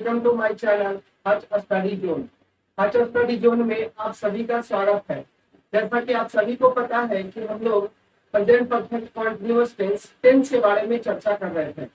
Welcome to my channel Hutch Study Zone. Hutch Study Zone में आप सभी का स्वागत है। जैसा कि आप सभी को पता है कि हम लोग प्रेजेंट परफेक्ट कंटीन्यूअस टेंस के बारे में चर्चा कर रहे थे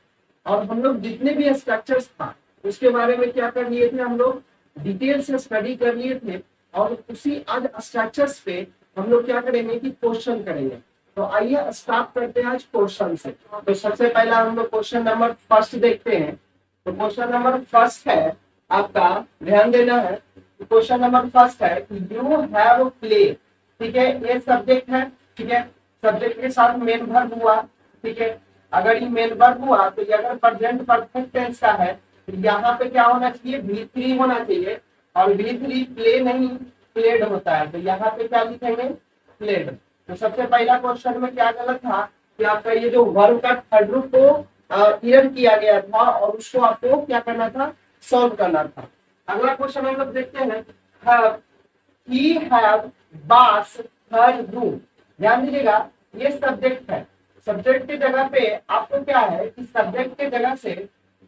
और हम लोग जितने भी स्ट्रक्चर्स था उसके बारे में क्या कर लिए थे, हम लोग डिटेल से स्टडी कर लिए थे और उसी आज स्ट्रक्चर्स पे हम लोग क्या करेंगे कि क्वेश्चन करेंगे। तो आइए स्टार्ट करते हैं आज क्वेश्चन से। तो सबसे पहला हम लोग क्वेश्चन नंबर फर्स्ट देखते हैं। तो क्वेश्चन नंबर फर्स्ट है आपका, ध्यान देना है। क्वेश्चन नंबर फर्स्ट है यू हैव प्ले, ठीक है, ये सब्जेक्ट है, ठीक है, सब्जेक्ट के साथ मेन वर्ब हुआ, ठीक है। अगर ये मेन वर्ब हुआ तो ये अगर प्रेजेंट परफेक्ट टेंस का है तो यहाँ पे क्या होना चाहिए, V3 होना चाहिए और V3 प्ले नहीं प्लेड होता है, तो यहाँ पे क्या लिखेंगे, प्लेड। तो सबसे पहला क्वेश्चन में क्या गलत था कि आपका ये जो वर्ब का थर्ड रूप को क्लियर किया गया था और उसको आपको क्या करना था, सॉल्व करना था। अगला क्वेश्चन हम लोग देखते हैं, he have bath her room। ध्यान दीजिएगा ये सब्जेक्ट है, सब्जेक्ट की जगह पे आपको क्या है कि सब्जेक्ट के जगह से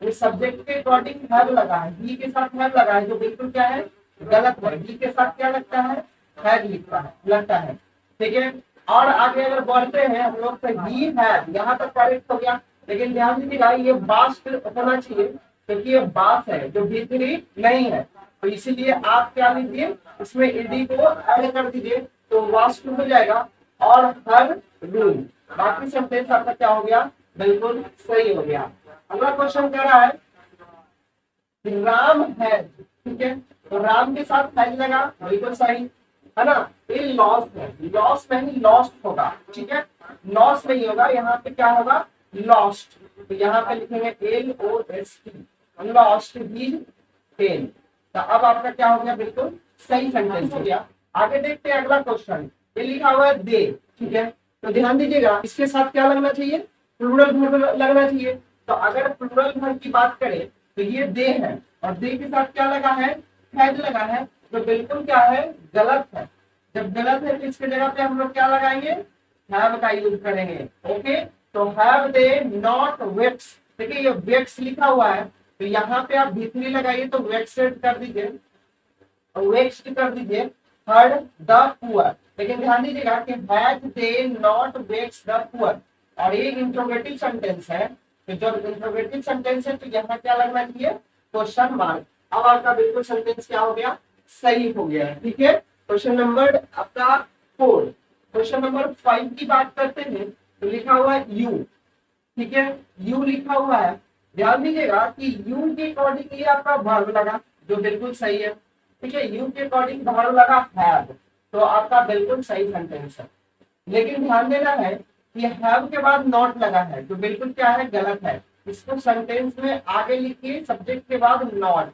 ये सब्जेक्ट के अकॉर्डिंग हैव लगा है, ही के साथ हैव लगा है जो बिल्कुल क्या है, गलत है। ही के साथ क्या लगता है, हैव लिखता है, लगता है, ठीक है। और आगे अगर बढ़ते हैं हम लोग तो ही हैव, यहाँ तक करेक्ट हो गया, लेकिन ध्यान दीजिएगा ये बास होना चाहिए क्योंकि ये बास है जो भीतरी नहीं है, तो इसीलिए आप क्या लीजिए इसमें ईडी को ऐड कर दीजिए तो वास्ट हो जाएगा और हर रूम। बाकी सेंटेंस आपका क्या हो गया, बिल्कुल सही हो गया। अगला क्वेश्चन कह रहा है राम है, ठीक है, तो राम के साथ हैज लगा, बिल्कुल सही है ना। ये लॉस है, लॉस नहीं लॉस्ट होगा, ठीक है, लॉस नहीं होगा, यहाँ पे क्या होगा, लॉस्ट। तो यहाँ पे लिखेंगे LOST, लॉस्ट हिज पेन। तो अब आपका क्या हो गया, बिल्कुल सही सेंटेंस हो गया। आगे देखते हैं अगला क्वेश्चन, ये लिखा हुआ है दे, ठीक है, तो ध्यान दीजिएगा इसके साथ क्या लगना चाहिए, प्लूरल वर्ब लगना चाहिए। तो अगर प्लूरल वर्ब की बात करें तो ये दे है और दे के साथ क्या लगा है, हैज लगा है, तो बिल्कुल क्या है, गलत है। जब गलत है तो इसके जगह पे हम लोग क्या लगाएंगे, हैव का यूज करेंगे, ओके। तो हैव दे नॉट वेक्स, देखिए ये वेक्स लिखा हुआ है तो यहाँ पे आप भीतरी लगाइए तो वेक्सेड कर दीजिए, वेक्स्ड कर दीजिए, हर्ड द पुअर। लेकिन ध्यान दीजिएगा कि has they not vexed the poor और ये इंट्रोगेटिव सेंटेंस है, तो जब इंट्रोगेटिव सेंटेंस है तो यहाँ क्या लगना चाहिए, क्वेश्चन मार्क। अब आपका बिल्कुल सेंटेंस क्या हो गया, सही हो गया, ठीक है। क्वेश्चन नंबर आपका 4। क्वेश्चन नंबर 5 की बात करते हैं तो लिखा हुआ है यू, ठीक है, यू लिखा हुआ है। ध्यान दीजिएगा कि यू के अकॉर्डिंग ये आपका वर्ब लगा जो बिल्कुल सही है, ठीक है, यू के अकॉर्डिंग वर्ब लगा हैव, तो आपका बिल्कुल सही सेंटेंस है। लेकिन ध्यान देना है कि हैव के बाद नॉट लगा है जो बिल्कुल क्या है, गलत है। इसको सेंटेंस में आगे लिखिए सब्जेक्ट के बाद नॉट,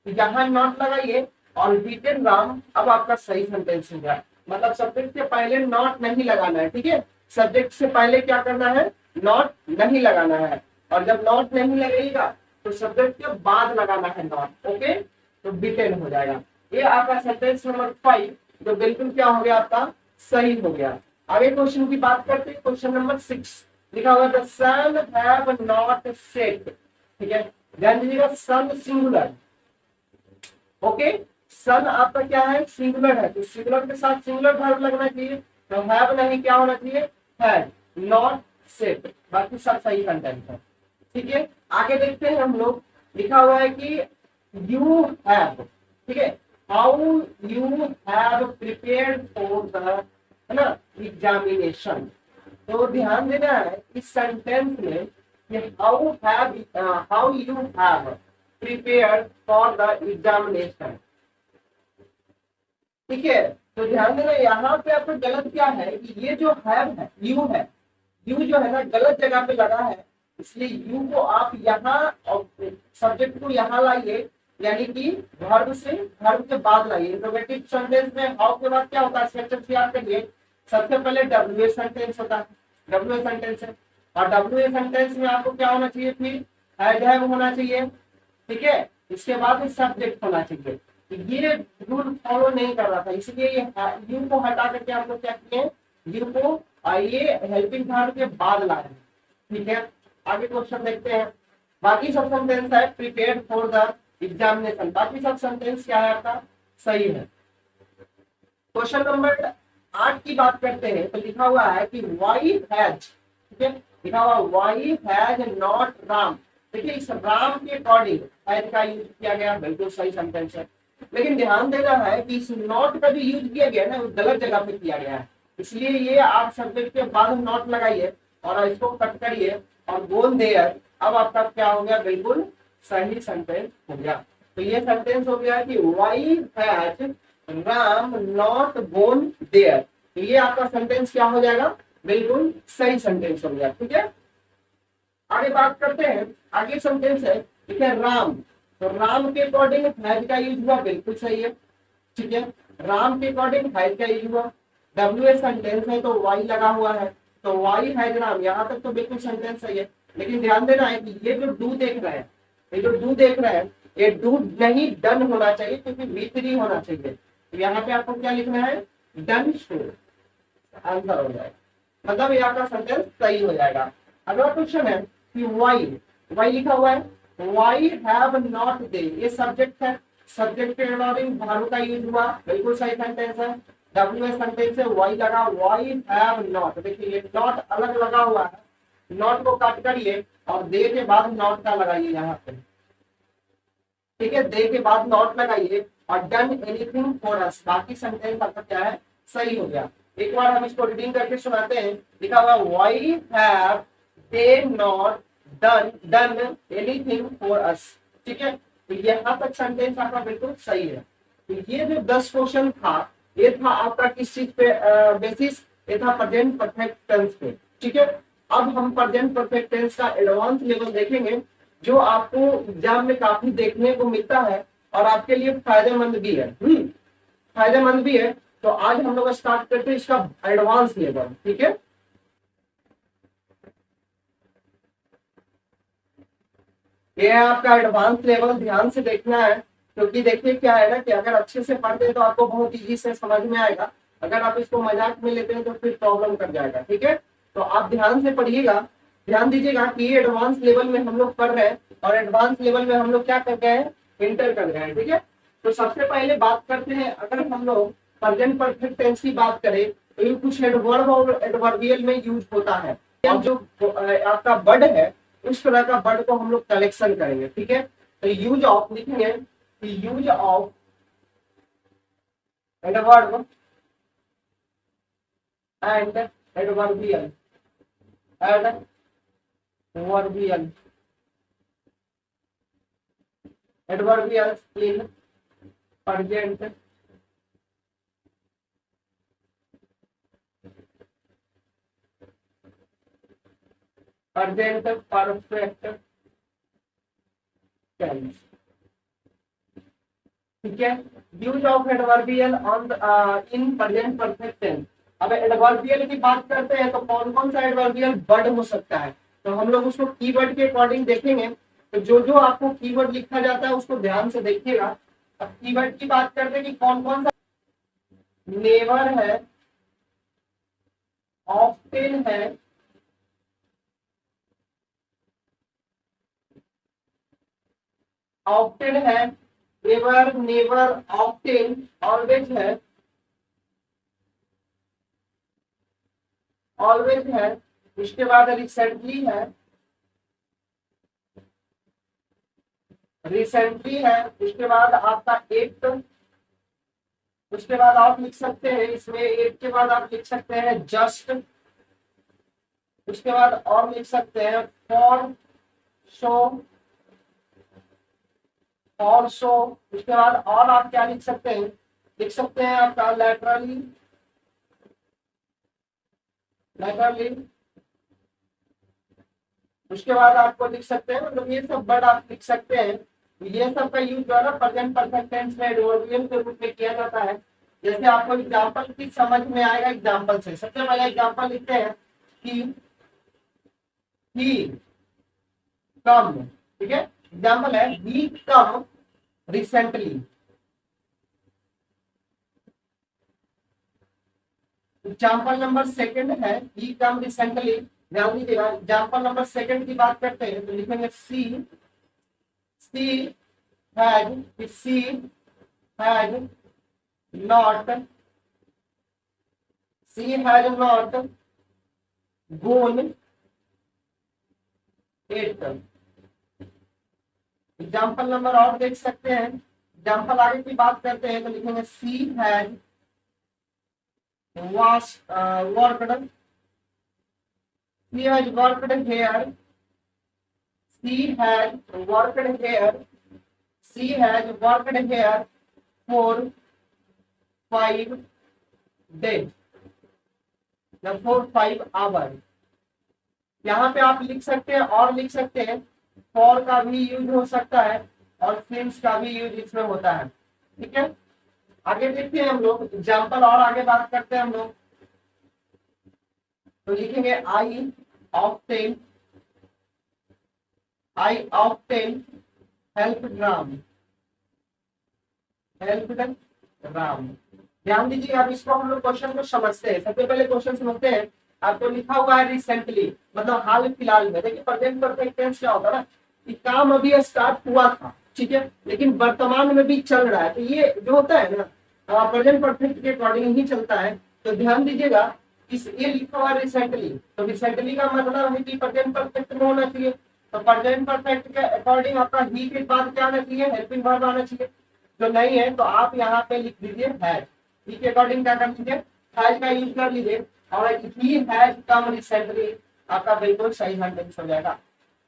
यहाँ नॉट लगाइए और रिपीटेड राम, अब आपका सही सेंटेंस हो गया। मतलब सब्जेक्ट के पहले नॉट नहीं लगाना है, ठीक है, सब्जेक्ट से पहले क्या करना है, नॉट नहीं लगाना है, और जब नॉट नहीं लगेगा तो सब्जेक्ट के बाद लगाना है नॉट, ओके, तो बिटेन हो जाएगा। ये आपका सेंटेंस नंबर 5 जो बिल्कुल क्या हो गया, आपका सही हो गया। आगे क्वेश्चन की बात करते हैं, क्वेश्चन नंबर 6 लिखा हुआ the sun have not set, ठीक है, ध्यान दीजिएगा सन सिंगुलर, ओके, सन आपका क्या है, सिंगुलर है, तो सिंगुलर के साथ सिंगुलर वर्ब लगना चाहिए, तो हैव नहीं क्या होना चाहिए, हैड नॉट सेट। बाकी सब सही सेंटेंस है, ठीक है। आगे देखते हैं हम लोग, लिखा हुआ है कि यू हैव, ठीक है, how you have prepared for the, है ना, एग्जामिनेशन। तो ध्यान देना है इस सेंटेंस में कि how you have prepared for the examination, ठीक है। तो ध्यान देना यहाँ पे आपको गलत क्या है कि ये जो हैव है, यू है, यू जो है ना गलत जगह पे लगा है, इसलिए यू को आप यहाँ और सब्जेक्ट को यहाँ लाइए, यानी कि वर्ब से वर्ब के बाद लाइए। इंट्रोगेटिव सेंटेंस में हाउ के बाद क्या होता है, स्ट्रक्चर याद करिए, सबसे पहले WH सेंटेंस होता है, WH सेंटेंस है, और WH सेंटेंस में आपको क्या होना चाहिए, फिर हैव होना चाहिए, ठीक है, इसके बाद सब्जेक्ट होना चाहिए। ये रूल फॉलो नहीं कर रहा था, इसलिए ये यू को हटा करके हम लोग क्या किए, यू को ये हेल्पिंग वर्ब के बाद लाए, ठीक है। आगे क्वेश्चन देखते हैं, बाकी सब सेंटेंस है प्रिपेयर्ड फॉर द एग्जामिनेशन, बाकी सब सेंटेंस क्या है आपका सही है। क्वेश्चन नंबर 8 की बात करते हैं तो लिखा हुआ है कि वाई हैज, ठीक है, लिखा हुआ वाई हैज नॉट राम। देखिए इस राम के अकॉर्डिंग हैज का यूज किया गया, बिल्कुल सही सेंटेंस है, लेकिन ध्यान देना है कि इस नॉट का जो यूज किया गया है ना वो गलत जगह पे किया गया है, इसलिए ये आप सब्जेक्ट के बाद नॉट लगाइए और इसको कट करिए और बोल देयर, अब आपका क्या हो गया, बिल्कुल सही सेंटेंस हो गया। तो ये सेंटेंस हो गया कि why has Ram not born there, तो ये आपका सेंटेंस क्या हो जाएगा, बिल्कुल सही सेंटेंस हो गया। ठीक है, आगे बात करते हैं, आगे सेंटेंस है ठीक है राम, तो राम के अकॉर्डिंग हैज का यूज हुआ, बिल्कुल सही है। ठीक है, राम के अकॉर्डिंग हैज का यूज हुआ, डब्ल्यू सेंटेंस है तो वाई लगा हुआ है, तो वाई हैज राम, यहाँ तक तो बिल्कुल सेंटेंस सही है, लेकिन ध्यान देना है कि ये जो डू देख रहे हैं, ये जो डू देख रहे हैं ये डू नहीं डन होना चाहिए, क्योंकि V3 होना चाहिए, तो यहाँ पे आपको क्या लिखना है, डन शुड, आंसर हो जाएगा, मतलब ये आपका सेंटेंस सही हो जाएगा। अगला क्वेश्चन है कि वाई, वाई लिखा हुआ है, वाई हैव नॉट दे, ये सब्जेक्ट है, सब्जेक्ट के अकॉर्डिंग भानु का यूज हुआ, बिल्कुल सही सेंटेंस है। डब्ल्यू एस सेंटेंस है, वाई लगा, वाई हैव नॉट, देखिए ये नॉट अलग लगा हुआ है, नॉट को काट करिए और दे के बाद नॉट का लगाइए यहाँ पे, ठीक है, दे के बाद नॉट लगाइए और डन एनीथिंग फॉर अस, बाकी सेंटेंस आपका क्या है, सही हो गया। एक बार हम इसको रीडिंग करके सुनाते हैं, लिखा हुआ why have they not done anything for us, ठीक है, तो यहाँ तक सेंटेंस आपका बिल्कुल सही है। तो ये जो 10 क्वेश्चन था ये था आपका किस चीज पे बेसिस, ये था प्रेजेंट परफेक्ट टेंस पे, ठीक है। अब हम प्रेजेंट परफेक्ट टेंस का एडवांस लेवल देखेंगे, जो आपको एग्जाम में काफी देखने को मिलता है और आपके लिए फायदेमंद भी है, फायदेमंद भी है। तो आज हम लोग स्टार्ट करते हैं इसका एडवांस लेवल, ठीक है। ये है आपका एडवांस लेवल, ध्यान से देखना है, क्योंकि देखिए क्या है ना कि अगर अच्छे से पढ़ते हैं तो आपको बहुत इजी से समझ में आएगा, अगर आप इसको मजाक में लेते हैं तो फिर प्रॉब्लम कर जाएगा, ठीक है। तो आप ध्यान से पढ़िएगा, ध्यान दीजिएगा कि ये एडवांस लेवल में हम लोग पढ़ रहे हैं और एडवांस लेवल में हम लोग क्या कर गए हैं, इंटर कर गए हैं, ठीक है। तो सबसे पहले बात करते हैं, अगर हम लोग प्रेजेंट परफेक्ट टेंस की बात करें तो ये कुछ एडवर्ब और एडवर्बियल में यूज होता है, और जो आपका वर्ड है उस तरह का वर्ड को हम लोग कलेक्शन करेंगे, ठीक है। तो यूज ऑफ लिखेंगे, use of adverb and adverbial, adverbial, adverbial in present present perfect tense, ठीक है। Use of adverbial on in present perfect tense. अब एडवर्बियल की बात करते हैं तो कौन कौन सा एडवर्बियल वर्ड हो सकता है, तो हम लोग उसको कीवर्ड के अकॉर्डिंग देखेंगे। तो जो जो आपको कीवर्ड लिखा जाता है उसको ध्यान से देखिएगा। अब कीवर्ड की बात करते हैं कि कौन कौन सा, नेवर है, ऑफ्टेन है, ऑफ्टेन है, नेवर, नेवर, ऑफ्टेन, ऑलवेज है, ऑलवेज है, उसके बाद रिसेंटली है, रिसेंटली है, उसके बाद आपका एक, उसके बाद आप लिख सकते हैं इसमें एक के बाद आप लिख सकते हैं जस्ट, उसके बाद और लिख सकते हैं फॉर, शो, और शो, उसके बाद और आप क्या लिख सकते हैं, लिख सकते हैं आपका लैटरली, लैटरली, उसके बाद आपको लिख सकते हैं, मतलब ये सब वर्ड आप लिख सकते हैं। ये सब का यूज जो है ना प्रेजेंट परफेक्ट टेंस में एडवर्बियल के रूप में किया जाता है। जैसे आपको एग्जांपल की समझ में आएगा, एग्जांपल से सबसे पहले एग्जांपल लिखते हैं कि ही कम, ठीक है, example has he come recently. Example number second has he come recently, ध्यान दीजिएगा, एग्जाम्पल नंबर सेकंड की बात करते हैं तो लिखेंगे C C has not C has not gone yet. Example number और देख सकते हैं, एग्जाम्पल आगे की बात करते हैं तो लिखेंगे C has worked C has worked here C has worked here C has worked here for 5 days या फॉर 5 hours। यहाँ पे आप लिख सकते हैं और लिख सकते हैं फॉर का भी यूज हो सकता है और सिंस का भी यूज इसमें होता है। ठीक है, आगे देखते हैं हम लोग एग्जाम्पल और आगे बात करते हैं हम लोग तो लिखेंगे आई ऑफ्टेन हेल्प्ड राम। ध्यान दीजिए, अब इसको हम लोग क्वेश्चन को समझते हैं। सबसे पहले क्वेश्चन समझते हैं। आपको लिखा हुआ है रिसेंटली, मतलब हाल फिलहाल में। देखिए प्रेजेंट परफेक्ट टेंस क्या होता है ना, कि काम अभी स्टार्ट हुआ था, ठीक है, लेकिन वर्तमान में भी चल रहा है। तो ये जो होता है ना प्रेजेंट परफेक्ट के अकॉर्डिंग ही चलता है। तो ध्यान दीजिएगा, इस ये लिखा हुआ रिसेंटली, तो रिसेंटली का मतलब है कि प्रेजेंट परफेक्ट में होना चाहिए। तो प्रेजेंट परफेक्ट के अकॉर्डिंग आपका ही के बाद क्या आना चाहिए, हेल्पिंग वर्ब आना चाहिए। जो नहीं है तो आप यहाँ पे लिख दीजिए हैज। ही के अकॉर्डिंग क्या कर लीजिए, हैज का यूज कर लीजिए और ही हैज कम रिसेंटली आपका बिल्कुल सही सेंटेंस हो जाएगा।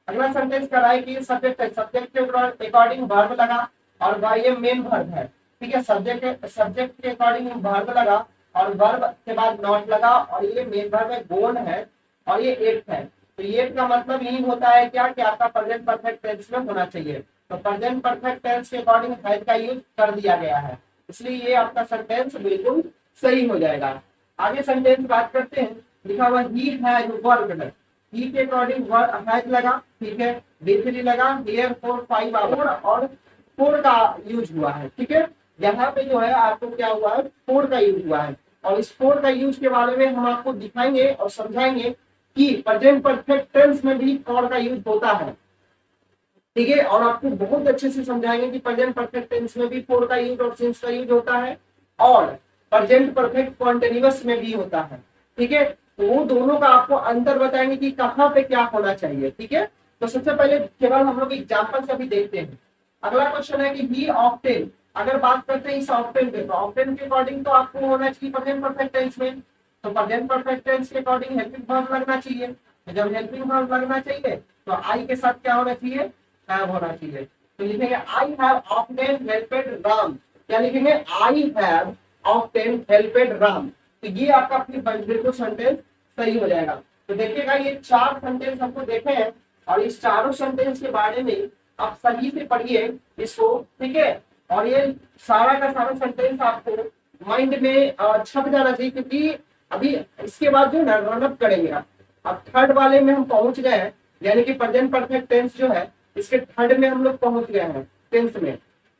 अगला सेंटेंस कर रहा है कि सब्जेक्ट है, सब्जेक्ट के अकॉर्डिंग वर्ब लगा और ये मेन वर्ब है। ठीक है, सब्जेक्ट के अकॉर्डिंग वर्ब लगा और वर्ब के बाद नॉट लगा और ये मेन वर्ब है, गोन है और ये एट है। तो ये का मतलब यही होता है क्या कि आपका प्रेजेंट परफेक्ट टेंस में होना चाहिए। तो प्रेजेंट परफेक्ट टेंस के अकॉर्डिंग हैज का यूज कर दिया गया है, इसलिए ये आपका सेंटेंस बिल्कुल सही हो जाएगा। आगे सेंटेंस बात करते हैं। लिखा हुआ ही हैज वर्कड, ही के अकॉर्डिंग हैज लगा, ठीक है, B3 लगा, हियर फॉर 5 hours और फोर का यूज हुआ है। ठीक है, यहाँ पे जो है आपको क्या हुआ है, फोर का यूज हुआ है और इस फोर का यूज के बारे में हम आपको दिखाएंगे और समझाएंगे कि प्रेजेंट परफेक्ट टेंस में भी फॉर का यूज होता है। ठीक है, और आपको बहुत अच्छे से समझाएंगे कि प्रेजेंट परफेक्ट टेंस में भी फॉर का यूज और सिंस का यूज होता है और प्रेजेंट परफेक्ट कॉन्टिन्यूअस में भी होता है। ठीक है, तो वो दोनों का आपको अंतर बताएंगे कि कहाँ पे क्या होना चाहिए। ठीक है, तो सबसे पहले केवल हम लोग एग्जाम्पल से भी देखते हैं। अगला क्वेश्चन है कि ही ऑफ्टेन, अगर बात करते हैं इस ऑफ्टेन पे, तो ऑफ्टेन के अकॉर्डिंग तो आपको होना चाहिए प्रेजेंट परफेक्ट टेंस में। तो प्रेजेंट परफेक्ट टेंस के अकॉर्डिंग हेल्पिंग वर्ब लगना चाहिए। तो जब हेल्पिंग वर्ब लगना चाहिए तो आई के साथ क्या होना चाहिए, हैव होना चाहिए। तो लिखेंगे आई हैव ऑफ्टेन हेल्पेड राम। क्या लिखेंगे, आई हैव ऑफ्टेन हेल्पेड राम। तो ये आपका अपनी बिल्कुल सेंटेंस सही हो जाएगा। तो देखिएगा ये 4 सेंटेंस हमको देखे हैं और इस चारों सेंटेंस के बारे में आप सही से पढ़िए इसको। ठीक है, और ये सारा का सारा सेंटेंस आपको माइंड में छप जाना चाहिए, क्योंकि अभी इसके बाद जो है रनअप करेंगे आप। अब थर्ड वाले में हम पहुंच गए हैं, यानी कि प्रेजेंट परफेक्ट टेंस जो है इसके थर्ड में हम लोग पहुंच गए हैं टेंस में।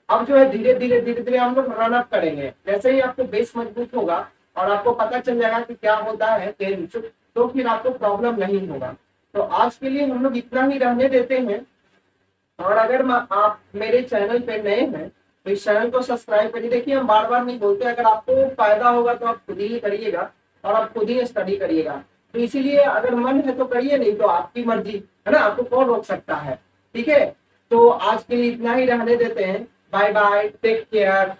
अब जो है धीरे धीरे हम लोग रनअप करेंगे। जैसे ही आपको बेस मजबूत होगा और आपको पता चल जाएगा कि क्या होता है टेंस, तो फिर आपको प्रॉब्लम नहीं होगा। तो आज के लिए हम लोग इतना ही रहने देते हैं। और अगर आप मेरे चैनल पे नए हैं तो इस चैनल को सब्सक्राइब करिए। देखिए हम बार बार नहीं बोलते, अगर आपको फायदा होगा तो आप खुद ही करिएगा और आप खुद ही स्टडी करिएगा। तो इसीलिए अगर मन है तो करिए, नहीं तो आपकी मर्जी है ना, आपको कौन रोक सकता है। ठीक है, तो आज के लिए इतना ही रहने देते हैं। Bye bye, take care.